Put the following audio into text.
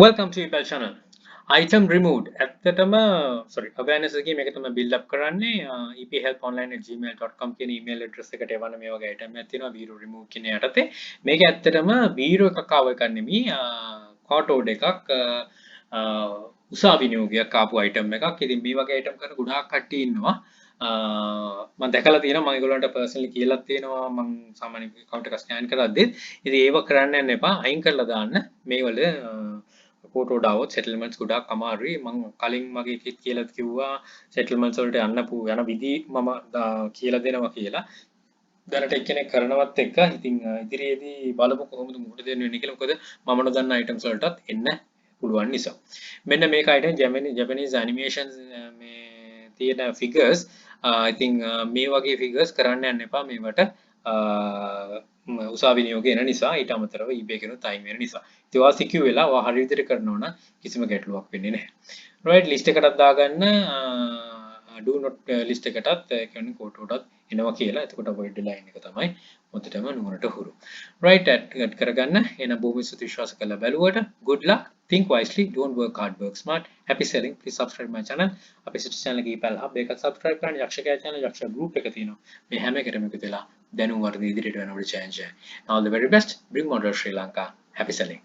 Welcome to Ipal channel. Item removed. ඇත්තටම awareness එකකින් මේක තමයි build up කරන්නේ ephelponline@gmail.com කියන email address එකට එවන මේ වගේ item එකක් තියෙනවා video remove කියන යටතේ. මේක ඇත්තටම video එකක් ආව එකක් නෙමෙයි cart order එකක් උසාවි නියෝගයක් ආපු item එකක්. ඉතින් මේ වගේ item කරන ගොඩාක් කට්ටිය ඉන්නවා. මම දැකලා තියෙනවා මම ඒගොල්ලන්ට personally කියලා තියෙනවා මම සාමාන්‍ය account එක scan කරද්දි ඉතින් ඒව කරන්න යන්න එපා අයින් කරලා දාන්න මේවල ෆෝටෝ ඩාවොත් settlements ගොඩාක් අමාරුයි මම කලින් මගේ එකෙත් කියලා කිව්වා settlements වලට යන විදි මම කියලා දෙනවා කියලා දැනට එක්කෙනෙක් කරනවත් එක්ක ඉතින් ඉදිරියේදී බලමු කොහොමද මුහුණ දෙන්න වෙන්නේ කියලා මොකද මම නොදන්න items වලටත් එන්න පුළුවන් නිසා මෙන්න මේක item Japanese animations මේ තියෙන figures I think මේ වගේ figures කරන්න යන්න එපා මේවට උසාවි නියෝගය එන නිසා ඊට අමතරව eBay කෙනුත් අයින් වෙන නිසා. ඉතින් ඔයා secure වෙලා ඔයා හරි විදිහට කරනවා නම් කිසිම ගැටලුවක් වෙන්නේ නැහැ. right list එකකට දාගන්න do not list එකටත් ඒ කියන්නේ කොටුවටත් එනවා කියලා. එතකොට void line එක තමයි මොකටම නුවරට හුරු. right add කරගන්න එන බොහොම ස්තුති විශ්වාස කරලා බැලුවට good luck. Think wisely, don't work hard, work smart. Happy selling. Please subscribe my channel. අපේ සිට channel එකේ ඉපැල් hub එකත් subscribe කරන්න. යක්ෂකයා channel යක්ෂ group එක තියෙනවා. මේ හැම එකටම එකතු වෙලා දැනුම් වර්ධන ඉදිරියට යන අපේ challenge එක. All the very best. Bring model Sri Lanka. Happy selling.